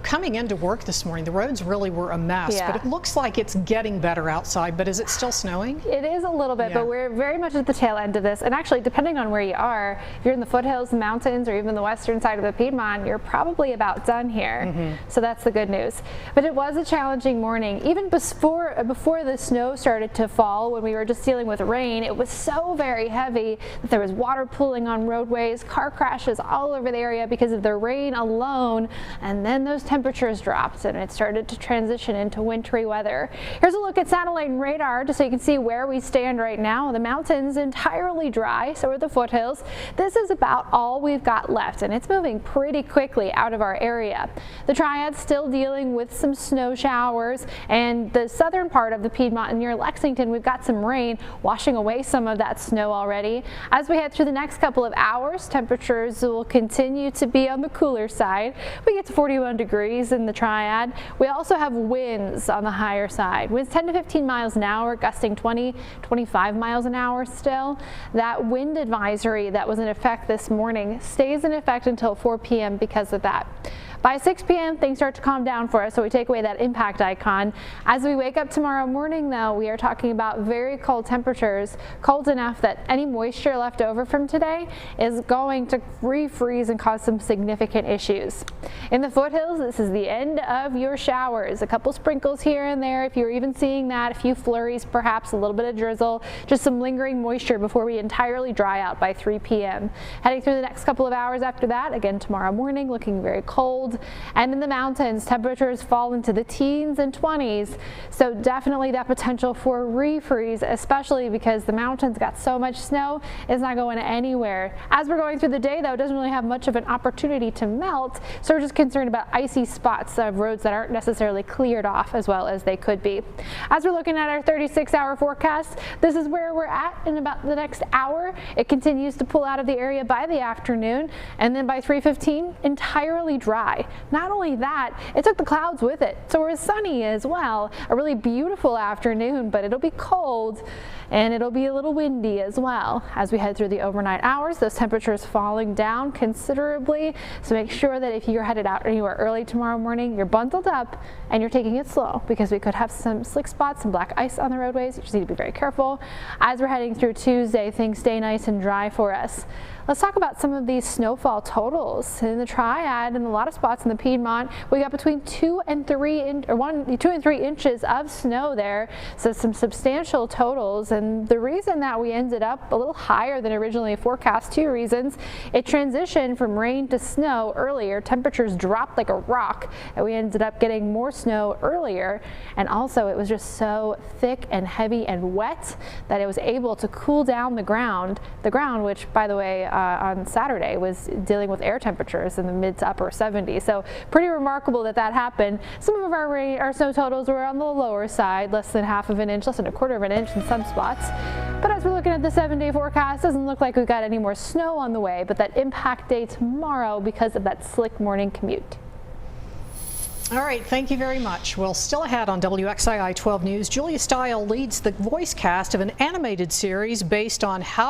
Coming into work this morning, the roads really were a mess, but it looks like it's getting better outside. But is it still snowing? It is a little bit, but we're very much at the tail end of this. And actually, depending on where you are, if you're in the foothills, the mountains, or even the western side of the Piedmont, you're probably about done here. So that's the good news. But it was a challenging morning. Even before the snow started to fall, when we were just dealing with rain, it was so very heavy that there was water pooling on roadways, car crashes all over the area because of the rain alone. And then those temperatures dropped and it started to transition into wintry weather. Here's a look at satellite and radar just so you can see where we stand right now. The mountains entirely dry, so are the foothills. This is about all we've got left, and it's moving pretty quickly out of our area. The Triad's still dealing with some snow showers, and the southern part of the Piedmont near Lexington, we've got some rain washing away some of that snow already. As we head through the next couple of hours, temperatures will continue to be on the cooler side. We get to 41 degrees in the Triad. We also have winds on the higher side. Winds 10 to 15 miles an hour, gusting 20-25 miles an hour still. That wind advisory that was in effect this morning stays in effect until 4 p.m. because of that. By 6 p.m. things start to calm down for us, so we take away that impact icon. As we wake up tomorrow morning, though, we are talking about very cold temperatures, cold enough that any moisture left over from today is going to refreeze and cause some significant issues. In the foothills, this is the end of your showers. A couple sprinkles here and there, if you're even seeing that, a few flurries, perhaps a little bit of drizzle, just some lingering moisture before we entirely dry out by 3 p.m. Heading through the next couple of hours after that, again tomorrow morning, looking very cold. And in the mountains, temperatures fall into the teens and 20s, so definitely that potential for refreeze, especially because the mountains got so much snow, is not going anywhere. As we're going through the day, though, it doesn't really have much of an opportunity to melt, so we're just concerned about icy spots of roads that aren't necessarily cleared off as well as they could be. As we're looking at our 36-hour forecast, this is where we're at in about the next hour. It continues to pull out of the area by the afternoon, and then by 3:15, entirely dry. Not only that, it took the clouds with it, so we're sunny as well. A really beautiful afternoon, but it'll be cold and it'll be a little windy as well. As we head through the overnight hours, those temperatures falling down considerably, so make sure that if you're headed out anywhere early tomorrow morning, you're bundled up and you're taking it slow, because we could have some slick spots, some black ice on the roadways. You just need to be very careful. As we're heading through Tuesday, things stay nice and dry for us. Let's talk about some of these snowfall totals. In the Triad and a lot of spots in the Piedmont, we got between 2 and 3 inches of snow there, so some substantial totals. And the reason that we ended up a little higher than originally forecast, two reasons. It transitioned from rain to snow earlier, temperatures dropped like a rock, and we ended up getting more snow earlier. And also it was just so thick and heavy and wet that it was able to cool down the ground, which, by the way, on Saturday was dealing with air temperatures in the mid to upper 70s. So pretty remarkable that that happened. Some of our snow totals were on the lower side, less than half of an inch, less than a quarter of an inch in some spots. But as we're looking at the 7-day forecast, doesn't look like we've got any more snow on the way, but that impact day tomorrow because of that slick morning commute. All right, thank you very much. Well, still ahead on WXII 12 News, Julia Stile leads the voice cast of an animated series based on how